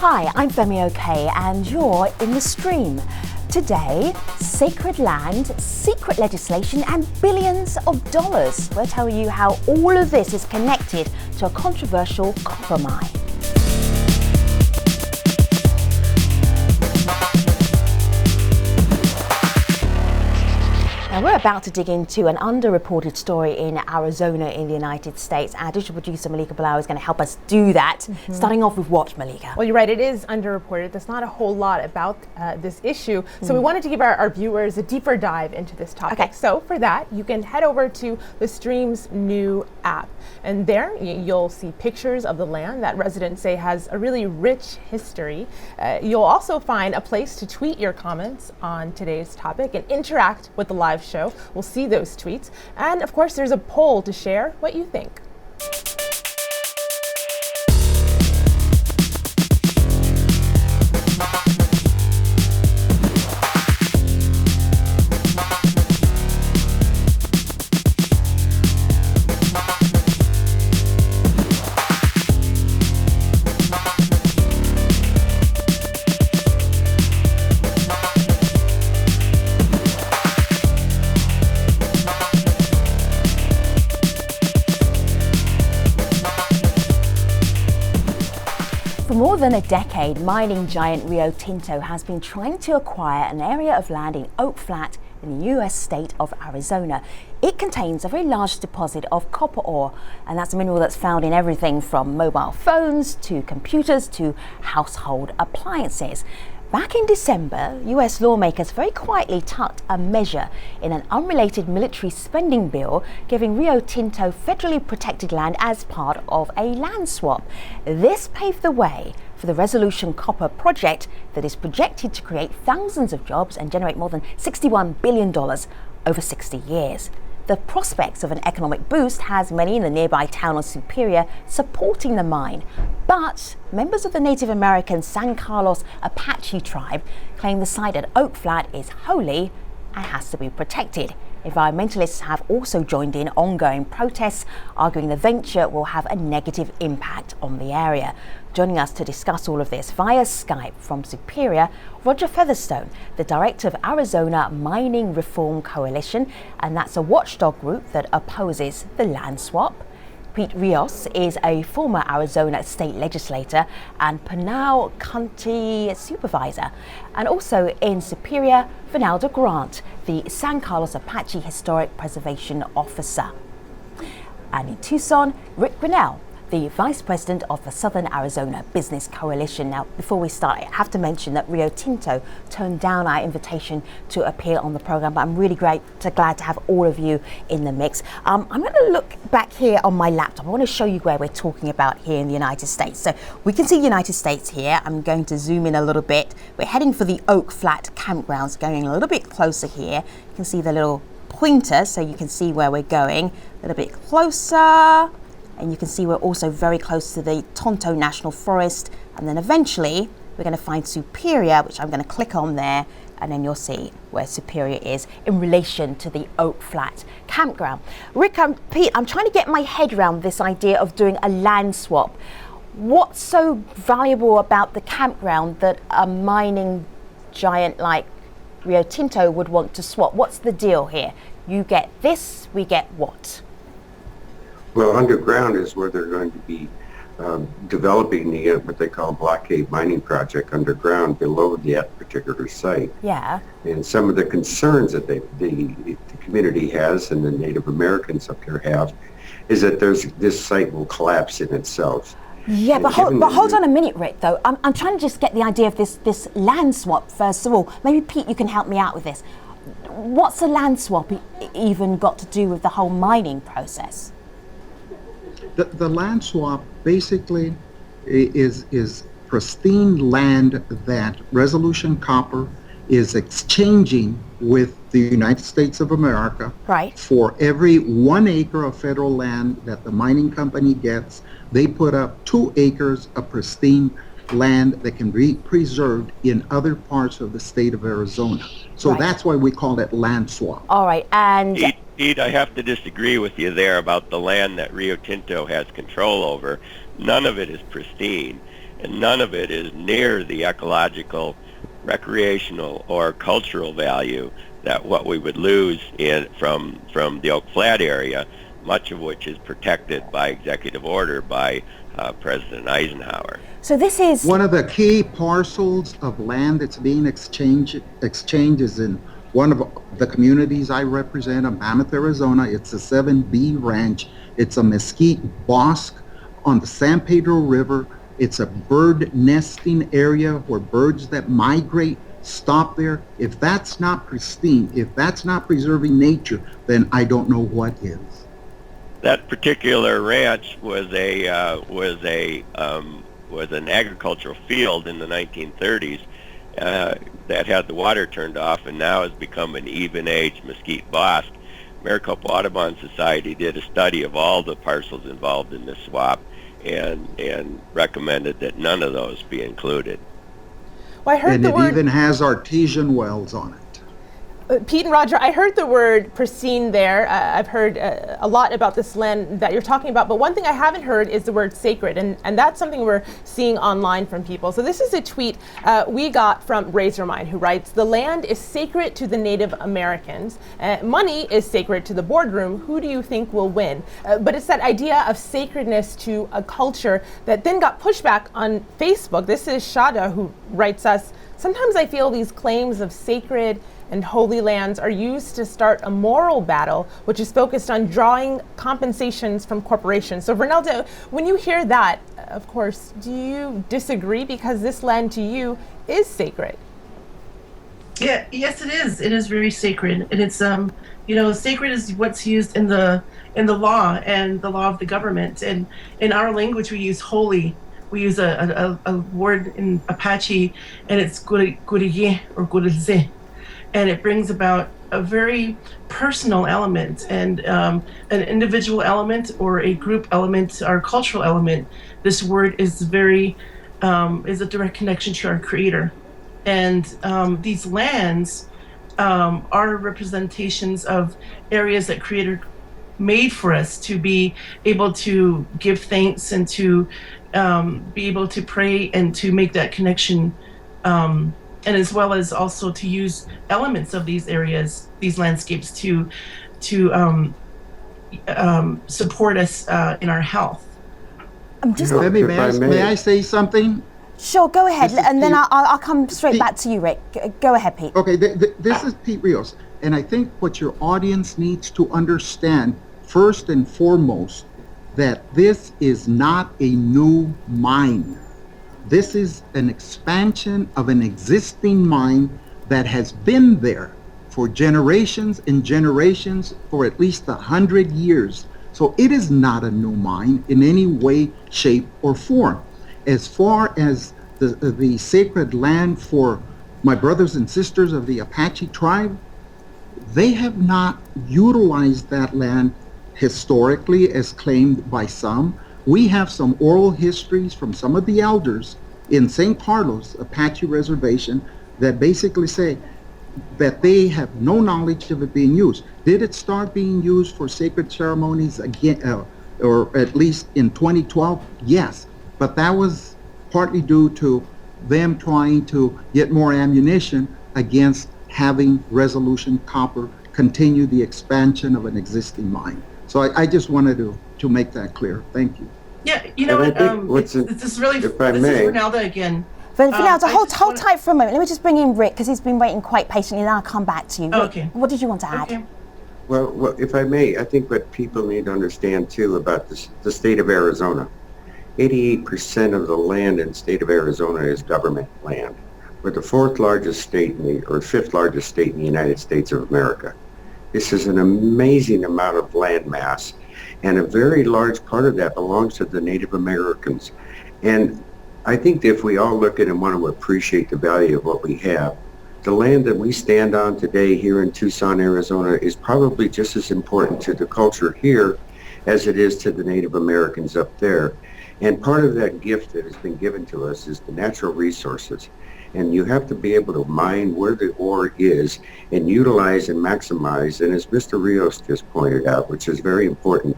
Hi, I'm Femi OK and you're in the stream. Today, sacred land, secret legislation and billions of dollars. We'll tell you how all of this is connected to a controversial copper mine. Now we're about to dig into an underreported story in Arizona in the United States. Our digital producer Malika Bilal is going to help us do that. Starting off with what, Malika? Well, you're right, it is underreported. There's not a whole lot about this issue. So we wanted to give our viewers a deeper dive into this topic. Okay. So for that, you can head over to the Stream's new app. And there you'll see pictures of the land that residents say has a really rich history. You'll also find a place to tweet your comments on today's topic and interact with the live show. We'll see those tweets. And of course, there's a poll to share what you think. For more than a decade, mining giant Rio Tinto has been trying to acquire an area of land in Oak Flat in the US state of Arizona. It contains a very large deposit of copper ore, and that's a mineral that's found in everything from mobile phones to computers to household appliances. Back in December, US lawmakers very quietly tucked a measure in an unrelated military spending bill, giving Rio Tinto federally protected land as part of a land swap. This paved the way for the Resolution Copper project that is projected to create thousands of jobs and generate more than $61 billion over 60 years. The prospects of an economic boost has many in the nearby town of Superior supporting the mine. But members of the Native American San Carlos Apache tribe claim the site at Oak Flat is holy and has to be protected. Environmentalists have also joined in ongoing protests, arguing the venture will have a negative impact on the area. Joining us to discuss all of this via Skype from Superior, Roger Featherstone, the director of Arizona Mining Reform Coalition, and that's a watchdog group that opposes the land swap. Pete Rios is a former Arizona state legislator and Pinal County supervisor. And also in Superior, Vinalda Grant, the San Carlos Apache Historic Preservation Officer. And in Tucson, Rick Grinnell, the Vice President of the Southern Arizona Business Coalition. Now, before we start, I have to mention that Rio Tinto turned down our invitation to appear on the program, but I'm really glad to have all of you in the mix. I'm going to look back here on my laptop. I want to show you where we're talking about here in the United States. So we can see the United States here. I'm going to zoom in a little bit. We're heading for the Oak Flat campgrounds, going a little bit closer here. You can see the little pointer, so you can see where we're going. A little bit closer. And you can see we're also very close to the Tonto National Forest. And then eventually we're going to find Superior, which I'm going to click on there. And then you'll see where Superior is in relation to the Oak Flat campground. Rick, Pete, I'm trying to get my head around this idea of doing a land swap. What's so valuable about the campground that a mining giant like Rio Tinto would want to swap? What's the deal here? You get this, we get what? Well, underground is where they're going to be developing the what they call block cave mining project underground below that particular site. Yeah. And some of the concerns that the community has and the Native Americans up here have is that this site will collapse in itself. Yeah, but hold on a minute, Rick, though. I'm trying to just get the idea of this land swap, first of all. Maybe, Pete, you can help me out with this. What's a land swap even got to do with the whole mining process? The land swap basically is pristine land that Resolution Copper is exchanging with the United States of America. Right. For every 1 acre of federal land that the mining company gets, they put up 2 acres of pristine land that can be preserved in other parts of the state of Arizona. So that's why we call it land swap. All right, and Pete, I have to disagree with you there about the land that Rio Tinto has control over. none of it is pristine, and none of it is near the ecological, recreational, or cultural value that what we would lose from the Oak Flat area, much of which is protected by executive order by President Eisenhower. So this is one of the key parcels of land that's being exchanged is in one of the communities I represent in Mammoth, Arizona. It's a 7B ranch. It's a mesquite bosque on the San Pedro River. It's a bird nesting area where birds that migrate stop there. If that's not pristine, if that's not preserving nature, then I don't know what is. That particular ranch was an agricultural field in the 1930s that had the water turned off, and now has become an even-age mesquite bosque. Maricopa Audubon Society did a study of all the parcels involved in this swap, and recommended that none of those be included. Well, I heard and the it word, even has artesian wells on it. Pete and Roger, I heard the word pristine there. I've heard a lot about this land that you're talking about, but one thing I haven't heard is the word sacred, and that's something we're seeing online from people. So this is a tweet we got from Razormine, who writes, "The land is sacred to the Native Americans. Money is sacred to the boardroom. Who do you think will win?" But it's that idea of sacredness to a culture that then got pushed back on Facebook. This is Shada, who writes us, "Sometimes I feel these claims of sacred and holy lands are used to start a moral battle, which is focused on drawing compensations from corporations." So Ronaldo, when you hear that, of course, do you disagree, because this land to you is sacred? Yeah, yes, it is. It is very sacred, and it's sacred is what's used in the law and the law of the government. And in our language, we use holy. We use a word in Apache, and it's guriye or gurilze. And it brings about a very personal element and an individual element or a group element or cultural element. This word is is a direct connection to our Creator. And these lands are representations of areas that Creator made for us to be able to give thanks and to be able to pray and to make that connection, and as well as also to use elements of these areas, these landscapes, to support us in our health. I'm just May I say something? Sure, go ahead, and then Pete. I'll come straight back to you, Rick. Go ahead, Pete. Okay, this is Pete Rios, and I think what your audience needs to understand, first and foremost, that this is not a new mine. This is an expansion of an existing mine that has been there for generations and generations, for at least 100 years. So it is not a new mine in any way, shape, or form. As far as the sacred land for my brothers and sisters of the Apache tribe, they have not utilized that land historically as claimed by some. We have some oral histories from some of the elders in St. Carlos Apache Reservation that basically say that they have no knowledge of it being used. Did it start being used for sacred ceremonies again, or at least in 2012? Yes, but that was partly due to them trying to get more ammunition against having Resolution Copper continue the expansion of an existing mine. So I just wanted to make that clear. Thank you. Yeah, you know what? This is really, if I this may, is Ronaldo again. Ronaldo, hold tight for a moment. Let me just bring in Rick, because he's been waiting quite patiently, and I'll come back to you. Rick, okay. What did you want to add? Okay. well, if I may, I think what people need to understand too about the state of Arizona, 88% of the land in the state of Arizona is government land. We're the fifth largest state in the United States of America. This is an amazing amount of land mass, and a very large part of that belongs to the Native Americans. And I think that if we all look at and want to appreciate the value of what we have, the land that we stand on today here in Tucson, Arizona is probably just as important to the culture here as it is to the Native Americans up there. And part of that gift that has been given to us is the natural resources. And you have to be able to mine where the ore is and utilize and maximize. And as Mr. Rios just pointed out, which is very important,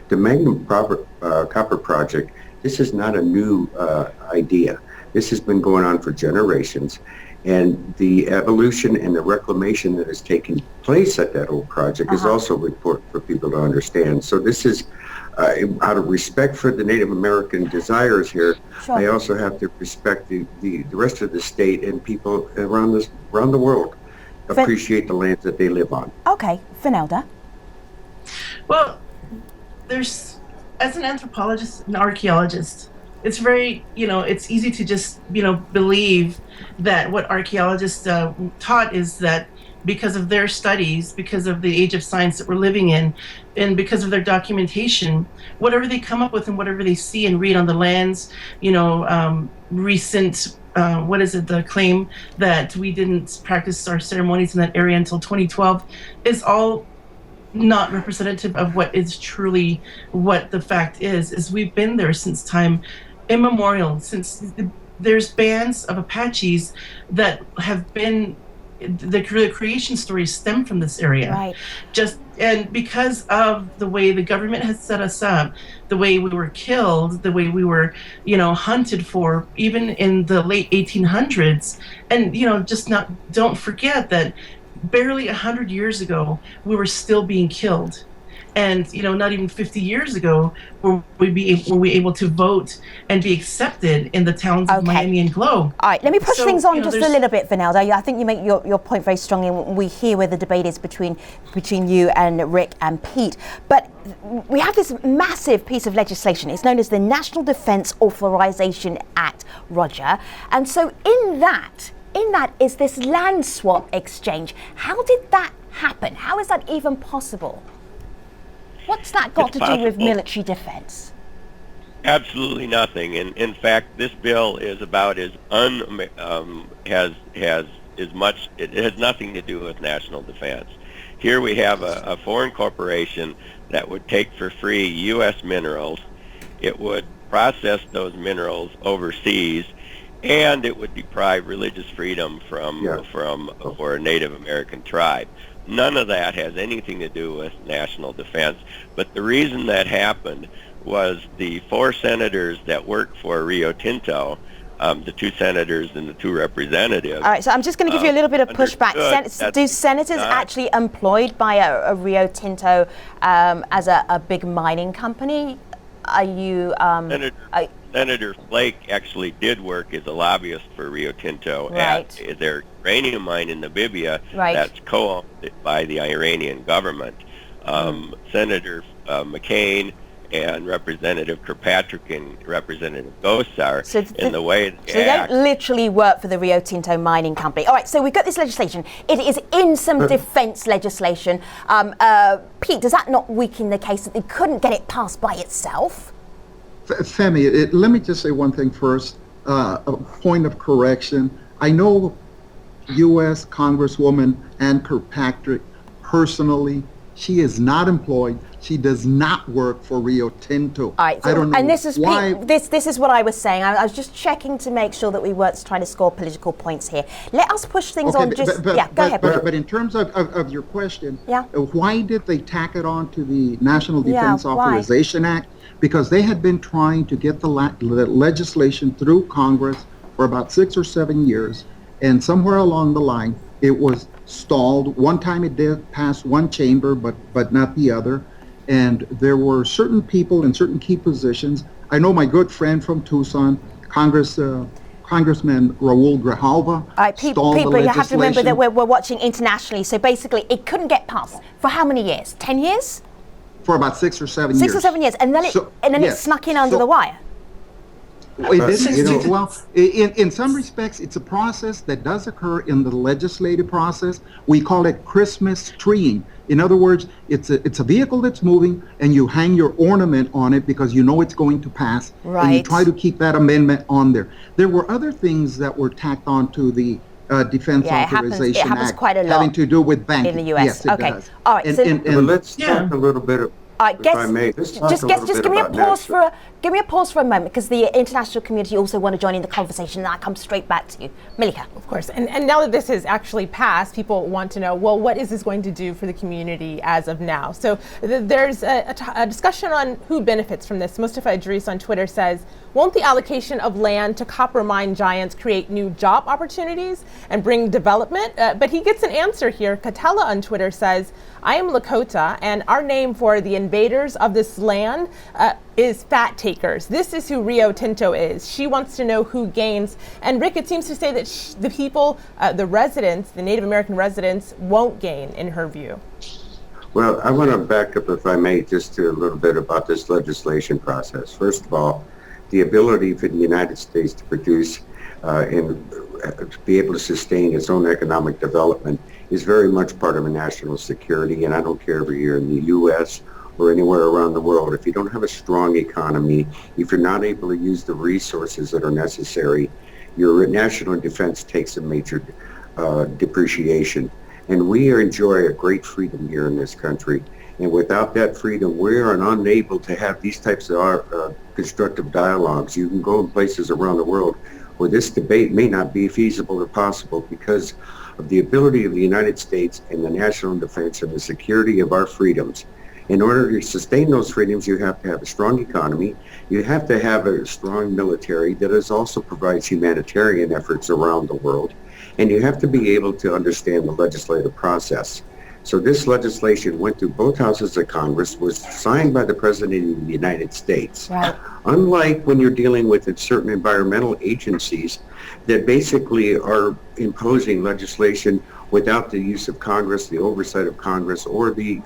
the Magnum Copper Project This is not a new idea. This has been going on for generations. And the evolution and the reclamation that has taken place at that old project is also important for people to understand. So this is out of respect for the Native American desires here. Sure. I also have to respect the rest of the state and people around the world appreciate the lands that they live on. Okay, Fenelda. Well, as an anthropologist and archaeologist, it's very, it's easy to just, believe that what archaeologists taught is that because of their studies, because of the age of science that we're living in, and because of their documentation, whatever they come up with and whatever they see and read on the lands, recent, the claim that we didn't practice our ceremonies in that area until 2012 is all not representative of what is truly what the fact is we've been there since time immemorial, since there's bands of Apaches that have been, the creation stories stem from this area. Right. And because of the way the government has set us up, the way we were killed, the way we were, hunted for, even in the late 1800s, and, don't forget that barely 100 years ago, we were still being killed. And, not even 50 years ago were we able to vote and be accepted in the towns of Miami and Globe. All right, let me push things on just a little bit, Vanelda. I think you make your point very strongly. We hear where the debate is between you and Rick and Pete. But we have this massive piece of legislation. It's known as the National Defense Authorization Act, Roger. And so in that is this land swap exchange. How did that happen? How is that even possible? What's that got to do with military defense? Absolutely nothing. And in fact, this bill is about it has nothing to do with national defense. Here we have a foreign corporation that would take for free U.S. minerals. It would process those minerals overseas, and it would deprive religious freedom for a Native American tribe. None of that has anything to do with national defense. But the reason that happened was the 4 senators that worked for Rio Tinto, the 2 senators and the 2 representatives. All right, so I'm just going to give you a little bit of pushback. Do senators actually employed by a Rio Tinto as a big mining company? Are you... Senator Flake actually did work as a lobbyist for Rio Tinto right. at their uranium mine in Namibia right. that's co-owned by the Iranian government. Senator McCain and Representative Kirkpatrick and Representative Gosar they don't literally work for the Rio Tinto mining company. All right, so we've got this legislation. It is in some defense legislation. Pete, does that not weaken the case that they couldn't get it passed by itself? Femi, let me just say one thing first, a point of correction. I know U.S. Congresswoman Ann Kirkpatrick personally. She is not employed. She does not work for Rio Tinto. All right, so, I don't know and this is why. This is what I was saying. I was just checking to make sure that we weren't trying to score political points here. Let us push things on. Go ahead. But in terms of your question, yeah. Why did they tack it on to the National Defense Authorization Act? Because they had been trying to get the legislation through Congress for about 6 or 7 years, and somewhere along the line, it was stalled. One time it did pass one chamber, but not the other. And there were certain people in certain key positions. I know my good friend from Tucson, Congressman Raul Grijalva, stalled the legislation. But you have to remember that we're watching internationally. So basically, it couldn't get passed. For how many years? 10 years? For about 6 or 7 years. 6 or 7 years, and then it snuck in under the wire. In some respects, it's a process that does occur in the legislative process. We call it Christmas treeing. In other words, it's a vehicle that's moving, and you hang your ornament on it because you know it's going to pass, right. And you try to keep that amendment on there. There were other things that were tacked on to the Defense Authorization Act quite a lot having to do with banking. In the U.S. Yes, it okay. does. All right. Let's talk a little bit If I may, let's talk a little bit give me a about pause national- give me a pause for a moment, because the international community also want to join in the conversation, and I come straight back to you, Malika. Of course, and now that this has actually passed, people want to know, well, what is this going to do for the community as of now? So there's a discussion on who benefits from this. Mustafa Idris on Twitter says, won't the allocation of land to copper mine giants create new job opportunities and bring development? But he gets an answer here. Katela on Twitter says, I am Lakota, and our name for the invaders of this land is fat takers. This is who Rio Tinto is. She wants to know who gains. And Rick, it seems to say that the people, the residents, the Native American residents, won't gain, in her view. Well, I want to back up, if I may, just to a little bit about this legislation process. First of all, the ability for the United States to produce and to be able to sustain its own economic development is very much part of a national security. And I don't care if you're in the U.S. or anywhere around the world, if you don't have a strong economy, if you're not able to use the resources that are necessary, your national defense takes a major depreciation. And we enjoy a great freedom here in this country. And without that freedom, we are unable to have these types of constructive dialogues. You can go in places around the world where this debate may not be feasible or possible because of the ability of the United States and the national defense and the security of our freedoms. In order to sustain those freedoms, you have to have a strong economy. You have to have a strong military that also provides humanitarian efforts around the world. And you have to be able to understand the legislative process. So this legislation went through both houses of Congress, was signed by the President of the United States. Right. Unlike when you're dealing with certain environmental agencies that basically are imposing legislation without the use of Congress, the oversight of Congress, or the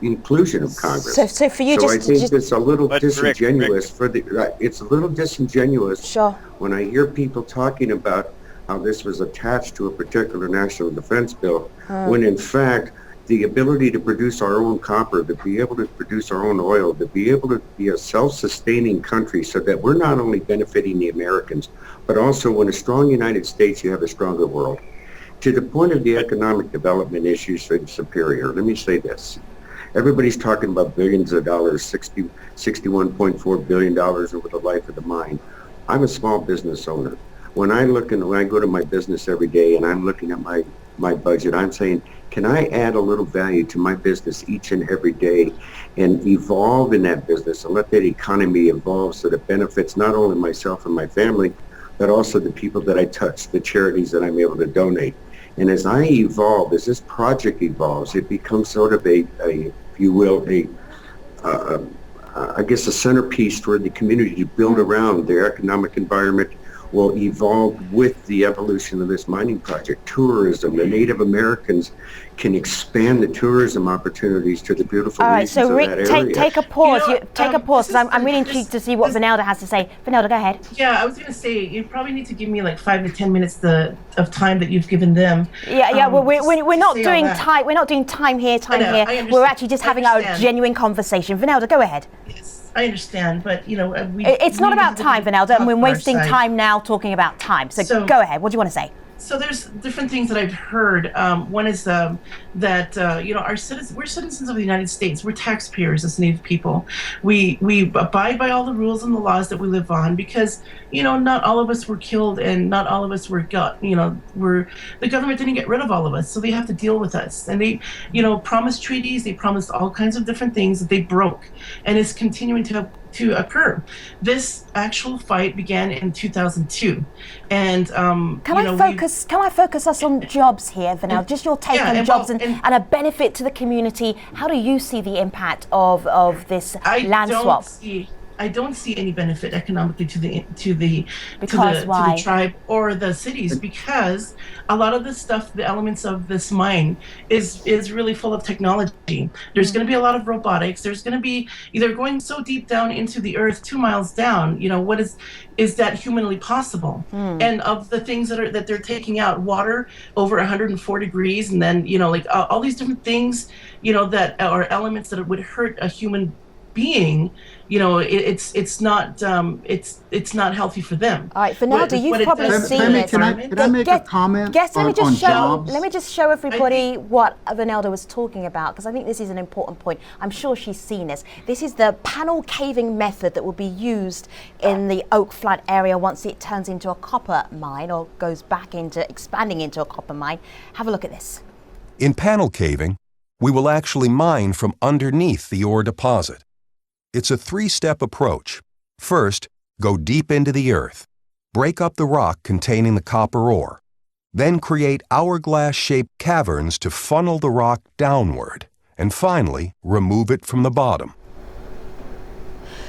inclusion of Congress. So for you, I think it's a little disingenuous Rick. It's a little disingenuous Sure. when I hear people talking about how this was attached to a particular national defense bill, when in fact the ability to produce our own copper, to be able to produce our own oil, to be able to be a self-sustaining country so that we're not only benefiting the Americans, but also in a strong United States, you have a stronger world. To the point of the economic development issues for the Superior, let me say this. Everybody's talking about billions of dollars, $61.4 billion over the life of the mine. I'm a small business owner. When I go to my business every day and I'm looking at my budget, I'm saying, can I add a little value to my business each and every day and evolve in that business and let that economy evolve so that it benefits not only myself and my family, but also the people that I touch, the charities that I'm able to donate. And as I evolve, as this project evolves, it becomes sort of if you will, I guess a centerpiece for the community to build around. Their economic environment will evolve with the evolution of this mining project. Tourism, the Native Americans can expand the tourism opportunities to the beautiful All right, regions so of Rick, that area. take a pause. You know, Take a pause, because I'm really this is- intrigued to see what Vanelda has to say. Vanelda, go ahead. Yeah, I was going to say, you probably need to give me like 5 to 10 minutes of time that you've given them. Yeah. Well, we're not say all doing that. time. We're not doing time here, I know, I here. understand. We're actually just I having our understand. genuine conversation. Vanelda, go ahead. Yes, I understand, but It's not about time, Vanelda, and we're wasting time now talking about time. So go ahead. What do you want to say? So there's different things that I've heard. One is that we're citizens of the United States. We're taxpayers as Native people. We abide by all the rules and the laws that we live on because not all of us were killed and not all of us were the government didn't get rid of all of us, so they have to deal with us. And they promised treaties. They promised all kinds of different things that they broke, and it's continuing to occur. This actual fight began in 2002, and Can I focus us on jobs here, Vanelda? Just your take on jobs and a benefit to the community. How do you see the impact of this land swap? I don't see any benefit economically to the tribe or the cities, because a lot of the stuff, the elements of this mine is really full of technology. There's going to be a lot of robotics. There's going to be either going so deep down into the earth, 2 miles down. What is that humanly possible? And of the things that they're taking out, water over 104 degrees, and then all these different things, that are elements that would hurt a human being, it's not healthy for them. All right, Vanelda, you've probably seen this. Can I make a comment on jobs? Let me just show everybody what Vanelda was talking about, because I think this is an important point. I'm sure she's seen this. This is the panel caving method that will be used in the Oak Flat area once it turns into a copper mine or goes back into expanding into a copper mine. Have a look at this. In panel caving, we will actually mine from underneath the ore deposit. It's a three-step approach. First, go deep into the earth, break up the rock containing the copper ore, then create hourglass-shaped caverns to funnel the rock downward, and finally, remove it from the bottom.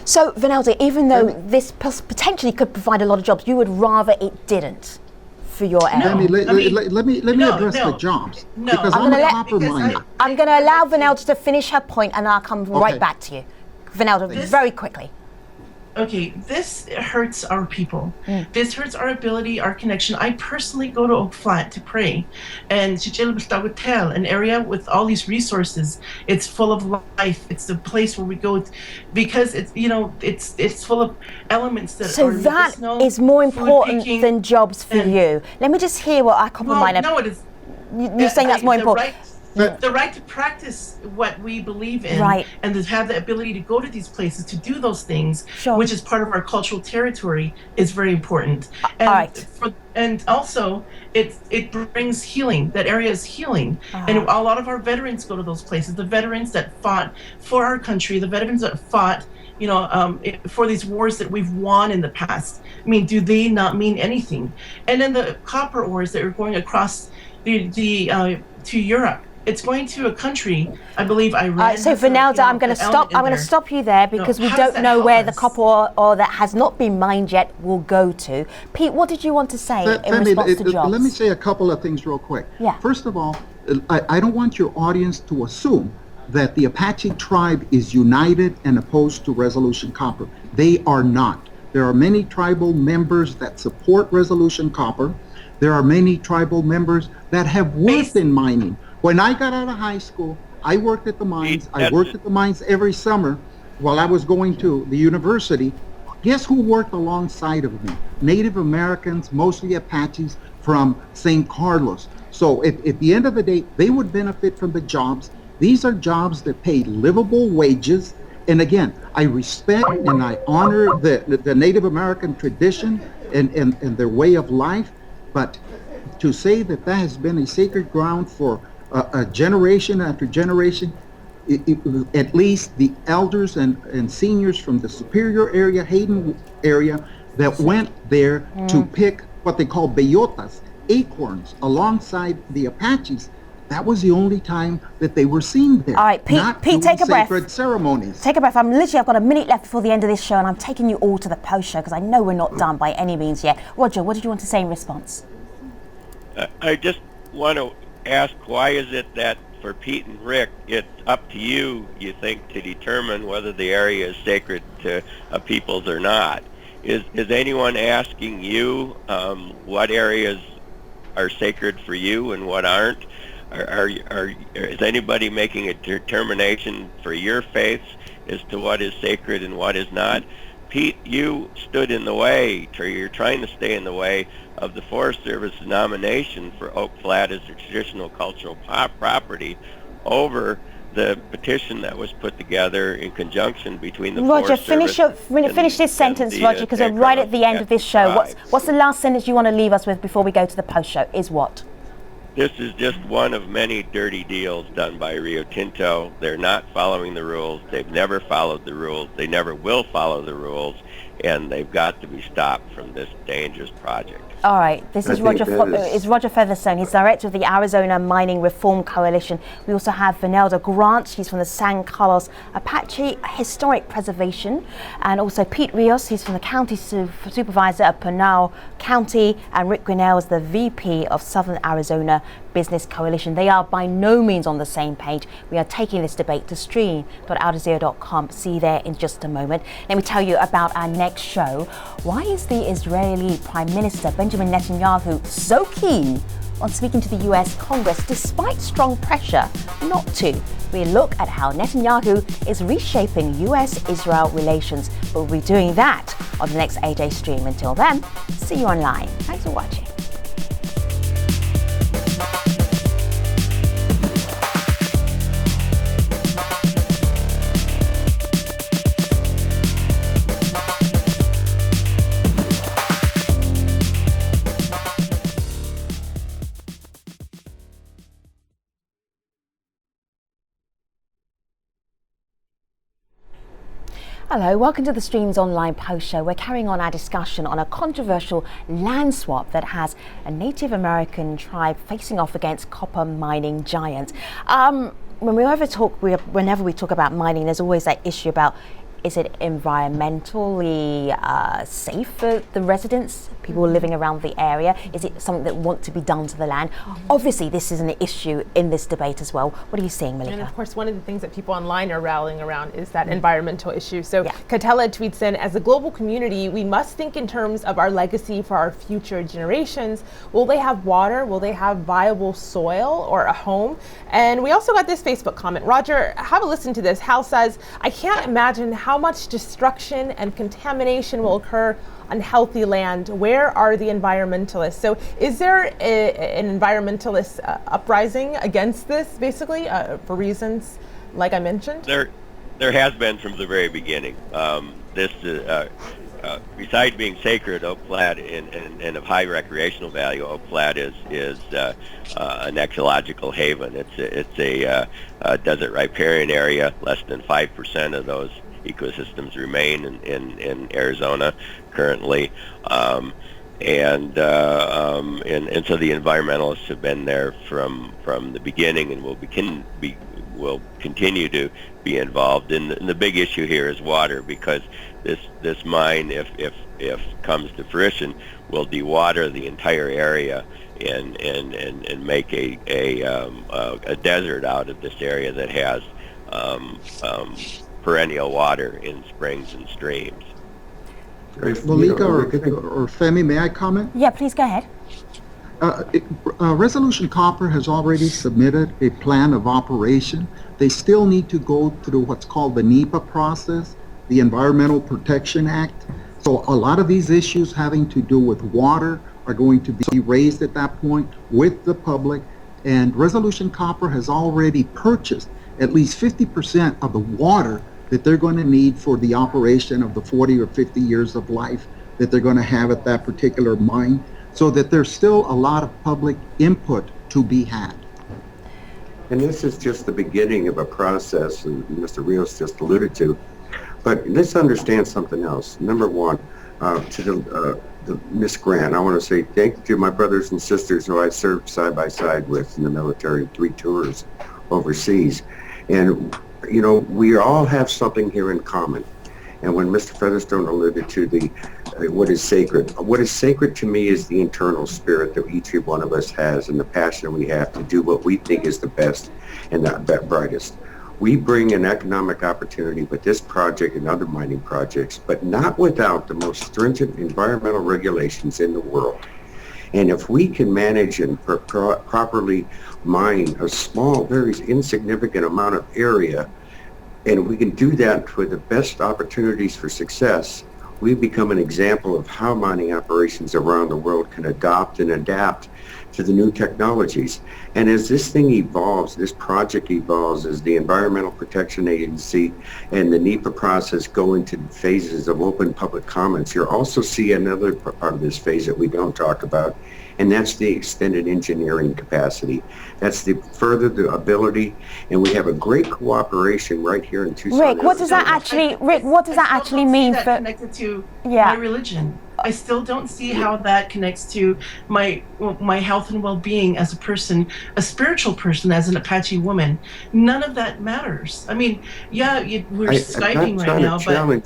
So, Vanelda, even though this potentially could provide a lot of jobs, you would rather it didn't for your area? Let me address the jobs. Because I'm a copper miner. I'm going to allow Vanelda to finish her point, and I'll come right back to you. Vanelda, very quickly. Okay, this hurts our people. This hurts our ability, our connection. I personally go to Oak Flat to pray, and an area with all these resources. It's full of life. It's the place where we go because it's full of elements that so are that medicinal, is more important picking, than jobs for you. Let me just hear what our copper miner. No, it is. You're saying that's more important. The right to practice what we believe in, and to have the ability to go to these places to do those things, which is part of our cultural territory, is very important. And and also, it brings healing. That area is healing, and a lot of our veterans go to those places. The veterans that fought for our country, the veterans that fought, for these wars that we've won in the past. I mean, do they not mean anything? And then the copper ores that are going across to Europe. It's going to a country, I believe, Iran. So Vanelda, I'm going to stop you there because we don't know where the copper ore that has not been mined yet will go to. Pete, what did you want to say in response to jobs? Let me say a couple of things real quick. Yeah. First of all, I don't want your audience to assume that the Apache tribe is united and opposed to Resolution Copper. They are not. There are many tribal members that support Resolution Copper. There are many tribal members that have worked in mining. When I got out of high school, I worked at the mines. I worked at the mines every summer while I was going to the university. Guess who worked alongside of me? Native Americans, mostly Apaches from St. Carlos. So at the end of the day, they would benefit from the jobs. These are jobs that pay livable wages. And again, I respect and I honor the Native American tradition and their way of life. But to say that that has been a sacred ground for a generation after generation, at least the elders and seniors from the Superior area, Hayden area, that went there to pick what they call bellotas, acorns, alongside the Apaches, that was the only time that they were seen there. All right, Pete, take a breath. Sacred ceremonies. Take a breath. I've got a minute left before the end of this show, and I'm taking you all to the post show because I know we're not done by any means yet. Roger, what did you want to say in response? I just want to ask, why is it that for Pete and Rick, it's up to you think, to determine whether the area is sacred to peoples or not? Is anyone asking you what areas are sacred for you and what aren't? Is anybody making a determination for your faiths as to what is sacred and what is not? Pete, you stood in the way, or you're trying to stay in the way of the Forest Service's nomination for Oak Flat as a traditional cultural property over the petition that was put together in conjunction between the Forest Service. Roger, finish this sentence, Roger, because we're right at the end of this show. What's the last sentence you want to leave us with before we go to the post show? Is what? This is just one of many dirty deals done by Rio Tinto. They're not following the rules. They've never followed the rules. They never will follow the rules, and they've got to be stopped from this dangerous project. All right, this is Roger Featherstone. He's director of the Arizona Mining Reform Coalition. We also have Vanelda Grant. She's from the San Carlos Apache Historic Preservation. And also Pete Rios. He's from the county supervisor of Pinal County. And Rick Grinnell is the VP of Southern Arizona Business Coalition. They are by no means on the same page. We are taking this debate to stream.aljazeera.com. See you there in just a moment. Let me tell you about our next show. Why is the Israeli Prime Minister Benjamin Netanyahu so keen on speaking to the US Congress despite strong pressure not to. We look at how Netanyahu is reshaping US-Israel relations. We'll be doing that on the next AJ stream. Until then, see you online. Thanks for watching. Hello, welcome to the Streams Online Post Show. We're carrying on our discussion on a controversial land swap that has a Native American tribe facing off against copper mining giants. Whenever we talk about mining, there's always that issue about, is it environmentally safe for the residents, people living around the area? Is it something that wants to be done to the land? Obviously, this is an issue in this debate as well. What are you seeing, Malika? And of course, one of the things that people online are rallying around is that environmental issue. So Katela tweets in, as a global community, we must think in terms of our legacy for our future generations. Will they have water? Will they have viable soil or a home? And we also got this Facebook comment. Roger, have a listen to this. Hal says, I can't imagine how much destruction and contamination will occur on healthy land. Where are the environmentalists? So is there an environmentalist uprising against this, basically, for reasons like I mentioned? There has been from the very beginning. Besides being sacred, Oak Flat and of high recreational value, Oak Flat is an ecological haven. It's a desert riparian area. Less than 5% of those ecosystems remain in Arizona currently, and so the environmentalists have been there from the beginning, and will continue to be involved. And the big issue here is water, because this mine, if comes to fruition, will dewater the entire area and make a desert out of this area that has perennial water in springs and streams. Malika or Femi, may I comment? Yeah, please go ahead. Resolution Copper has already submitted a plan of operation. They still need to go through what's called the NEPA process, the Environmental Protection Act. So a lot of these issues having to do with water are going to be raised at that point with the public. And Resolution Copper has already purchased at least 50% of the water that they're going to need for the operation of the 40 or 50 years of life that they're going to have at that particular mine, so that there's still a lot of public input to be had. And this is just the beginning of a process, and Mr. Rios just alluded to. But let's understand something else. Number one, to the Miss Grant, I want to say thank you to my brothers and sisters who I served side by side with in the military, 3 tours overseas. And you know, we all have something here in common. And when Mr. Featherstone alluded to what is sacred to me is the internal spirit that each one of us has, and the passion we have to do what we think is the best and the brightest. We bring an economic opportunity with this project and other mining projects, but not without the most stringent environmental regulations in the world. And if we can manage and properly mine a small, very insignificant amount of area, and we can do that with the best opportunities for success, we become an example of how mining operations around the world can adopt and adapt to the new technologies. And as this thing evolves, this project evolves, as the Environmental Protection Agency and the NEPA process go into phases of open public comments, you'll also see another part of this phase that we don't talk about, and that's the extended engineering capacity. That's the ability, and we have a great cooperation right here in Tucson. Rick, what does that actually mean for connected to my religion? I still don't see how that connects to my health and well-being as a person, a spiritual person, as an Apache woman. None of that matters. I mean, we're Skyping right now, but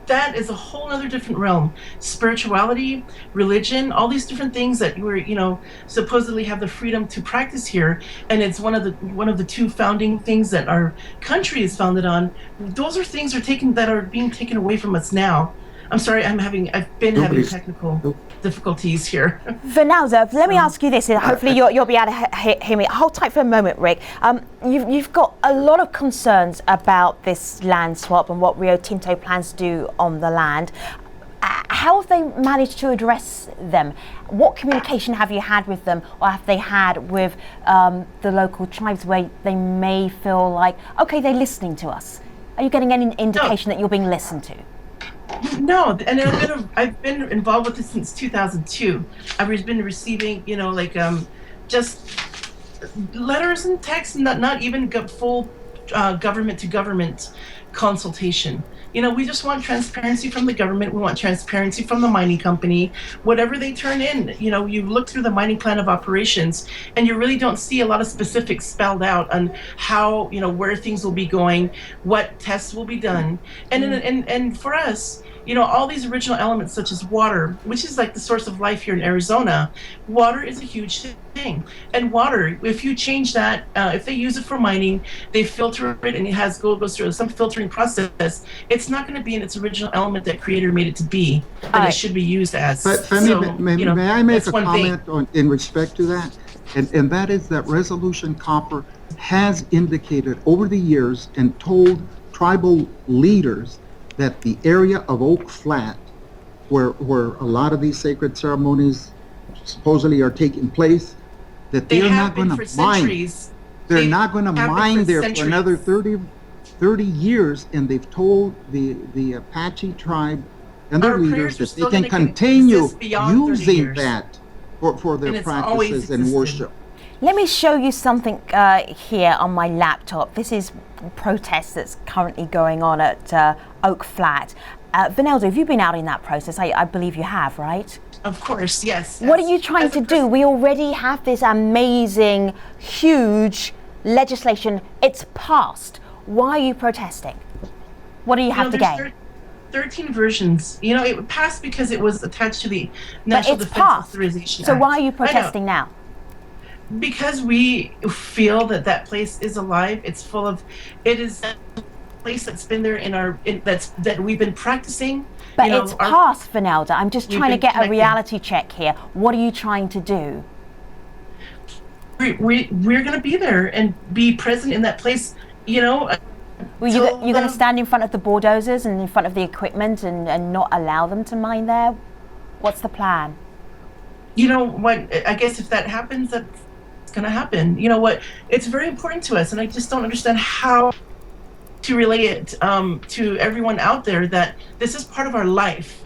that is a whole other different realm. Spirituality, religion, all these different things that we're, supposedly have the freedom to practice here, and it's one of the 2 founding things that our country is founded on. Those are things that are being taken away from us now. I'm sorry, I've been having technical difficulties here. Vinalda, let me ask you this, and hopefully you'll be able to hear me. Hold tight for a moment, Rick. You've got a lot of concerns about this land swap and what Rio Tinto plans to do on the land. How have they managed to address them? What communication have you had with them, or have they had with the local tribes where they may feel like, okay, they're listening to us? Are you getting any indication that you're being listened to? No, and I've been involved with this since 2002. I've been receiving, just letters and texts, not even full government to government consultation. We just want transparency from the government. We want transparency from the mining company. Whatever they turn in, you look through the mining plan of operations, and you really don't see a lot of specifics spelled out on how, where things will be going, what tests will be done, and for us, all these original elements such as water, which is like the source of life here in Arizona. Water is a huge thing. And water, if you change that, if they use it for mining, they filter it and it goes through some filtering process, it's not going to be in its original element that Creator made it to be, that it should be used as. But may I make a comment in respect to that? And that is that Resolution Copper has indicated over the years and told tribal leaders that the area of Oak Flat, where a lot of these sacred ceremonies supposedly are taking place, that they're not going to mine. They're not going to mine there for another 30 years, and they've told the Apache tribe and their leaders that they can continue using that for their practices and worship. Let me show you something here on my laptop. This is a protest that's currently going on at Oak Flat. Vinalda, have you been out in that process? I believe you have, right? Of course, yes. What are you trying to do? We already have this amazing, huge legislation. It's passed. Why are you protesting? What do you have to gain? 13 versions. It passed because it was attached to the National Defense Authorization Act. So why are you protesting now? Because we feel that place is alive. It is a place that's been there that we've been practicing. But it's past, Vinalda. I'm just trying to get a reality check here. What are you trying to do? We're going to be there and be present in that place. You're going to stand in front of the bulldozers and in front of the equipment and not allow them to mine there? What's the plan? I guess if that happens, that's going to happen. It's very important to us, and I just don't understand how to relay it to everyone out there that this is part of our life.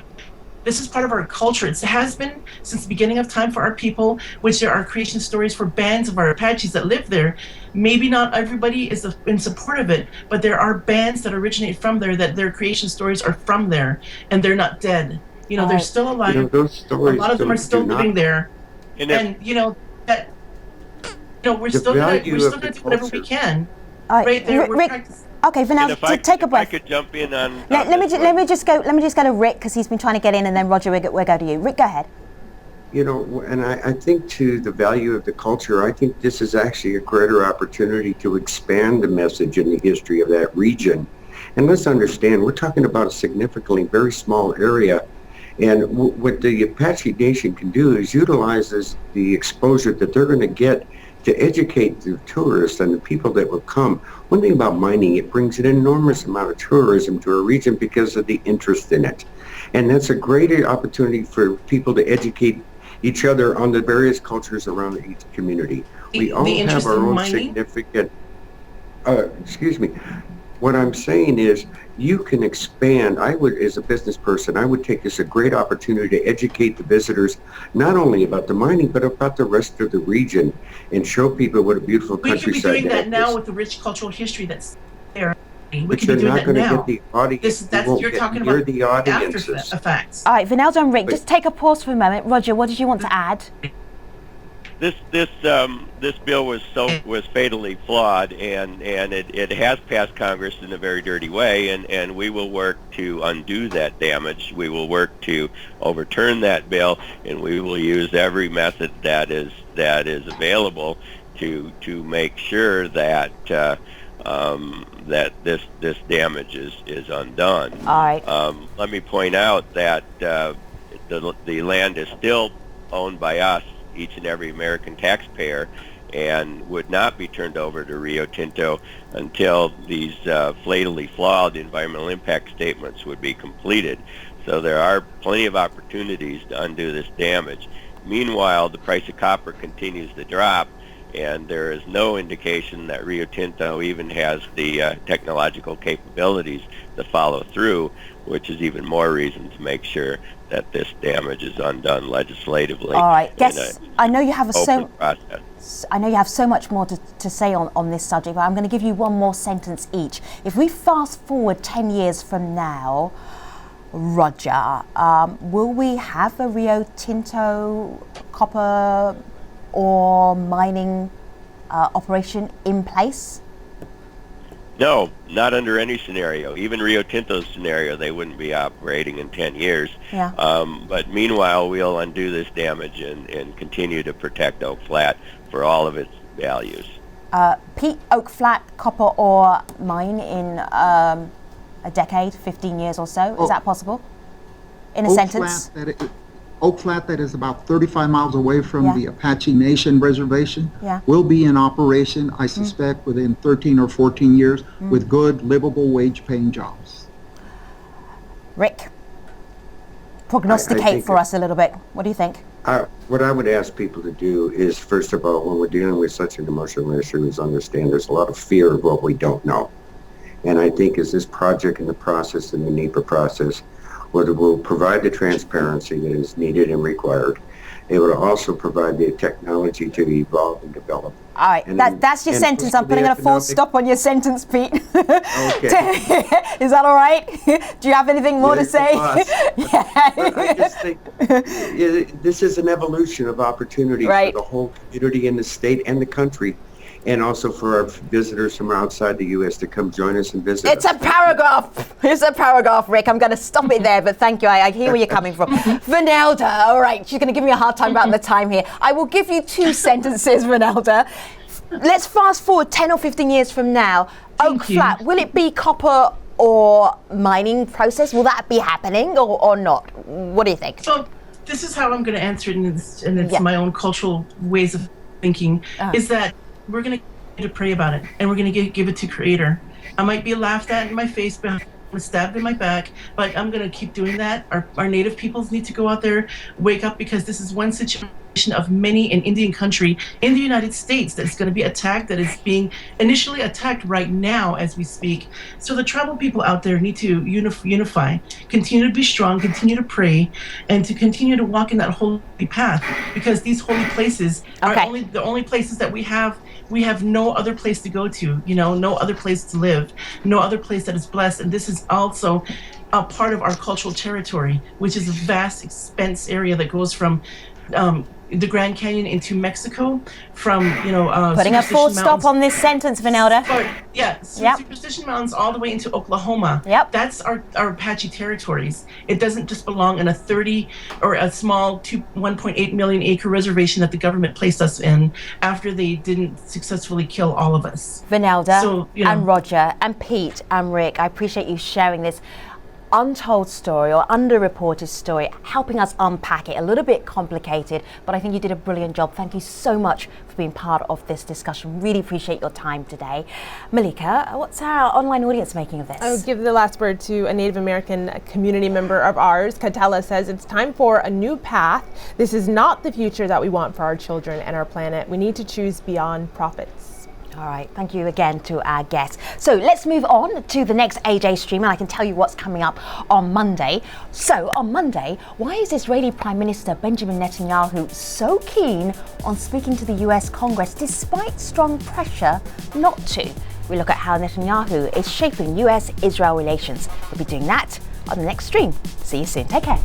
This is part of our culture. It has been since the beginning of time for our people, which there are creation stories for bands of our Apaches that live there. Maybe not everybody is in support of it, but there are bands that originate from there, that their creation stories are from there, and they're not dead. They're still alive. Those stories, a lot of them are still living there. We're still going to do whatever we can. Right there, we're practicing. Okay, Vanessa, take a breath. I could jump in on. Let me just go to Rick, because he's been trying to get in, and then Roger, we'll go to you. Rick, go ahead. And I think to the value of the culture, I think this is actually a greater opportunity to expand the message and the history of that region. And let's understand, we're talking about a significantly very small area. And what the Apache Nation can do is utilizes the exposure that they're going to get to educate the tourists and the people that will come. One thing about mining, it brings an enormous amount of tourism to a region because of the interest in it. And that's a great opportunity for people to educate each other on the various cultures around each community. We all have our own significant, What I'm saying is you can expand. I would, as a business person, I would take this a great opportunity to educate the visitors, not only about the mining, but about the rest of the region, and show people what a beautiful countryside we could be doing that now is. with the rich cultural history that's there. We But could you're be doing not that going to now. get the audience. You're talking about the audiences. after effects. All right, Vinalda and Rick, just take a pause for a moment. Roger, what did you want to add? This bill was fatally flawed, and it has passed Congress in a very dirty way, and we will work to undo that damage. We will work to overturn that bill, and we will use every method that is available to make sure that that this damage is undone. All right. Let me point out that the land is still owned by us, each and every American taxpayer, and would not be turned over to Rio Tinto until these fatally flawed environmental impact statements would be completed. So there are plenty of opportunities to undo this damage. Meanwhile, the price of copper continues to drop, and there is no indication that Rio Tinto even has the technological capabilities to follow through, which is even more reason to make sure that this damage is undone legislatively. All right, I know you have I know you have so much more to say on this subject, but I'm going to give you one more sentence each. If we fast forward 10 years from now, Roger, will we have a Rio Tinto copper or mining operation in place? No, not under any scenario. Even Rio Tinto's scenario, they wouldn't be operating in 10 years. Yeah. But meanwhile, we'll undo this damage and continue to protect Oak Flat for all of its values. Pete, Oak Flat copper ore mine in a decade, 15 years or so. Is that possible? In a sentence? Oak Flat, that is about 35 miles away from the Apache Nation reservation, will be in operation, I suspect, within 13 or 14 years with good, livable, wage-paying jobs. Rick, prognosticate for us a little bit. What do you think? What I would ask people to do is, first of all, when we're dealing with such an emotional issue, is understand there's a lot of fear of what we don't know. And I think as this project and the process and the NEPA process, where it will provide the transparency that is needed and required, it will also provide the technology to evolve and develop. All right, that's your sentence. I'm putting a full stop on your sentence, Pete. Okay. Is that all right? Do you have anything more to say? But I just think this is an evolution of opportunity for the whole community in the state and the country, and also for our visitors from outside the U.S. to come join us and visit It's us. a paragraph. It's a paragraph, Rick. I'm going to stop it there, but thank you. I hear where you're coming from. Vanelda, all right, she's going to give me a hard time about the time here. I will give you 2 sentences, Vanelda. Let's fast forward 10 or 15 years from now. Oak Flat, will it be copper or mining process? Will that be happening or not? What do you think? So this is how I'm going to answer it, and it's my own cultural ways of thinking, is that we're going to pray about it, and we're going to give it to Creator. I might be laughed at in my face, stabbed in my back, but I'm going to keep doing that. Our native peoples need to go out there, wake up, because this is one situation of many in Indian country in the United States that's going to be attacked, that is being initially attacked right now as we speak. So the tribal people out there need to unify, continue to be strong, continue to pray, and to continue to walk in that holy path, because these holy places are the only places that we have. We have no other place to go to, no other place to live, no other place that is blessed. And this is also a part of our cultural territory, which is a vast expanse area that goes from the Grand Canyon into Mexico, from putting a full stop on this sentence, Vanelda. Superstition Mountains all the way into Oklahoma. That's our Apache territories. It doesn't just belong in a 30 or a small 1.8 million acre reservation that the government placed us in after they didn't successfully kill all of us. Vanelda and Roger and Pete and Rick, I appreciate you sharing this untold story or underreported story, helping us unpack it. A little bit complicated, but I think you did a brilliant job. Thank you so much for being part of this discussion. Really appreciate your time today. Malika, what's our online audience making of this? I'll give the last word to a Native American community member of ours. Katela says, it's time for a new path. This is not the future that we want for our children and our planet. We need to choose beyond profits. All right, thank you again to our guests. So let's move on to the next AJ stream, and I can tell you what's coming up on Monday. So on Monday, why is Israeli Prime Minister Benjamin Netanyahu so keen on speaking to the US Congress despite strong pressure not to? We look at how Netanyahu is shaping US-Israel relations. We'll be doing that on the next stream. See you soon. Take care.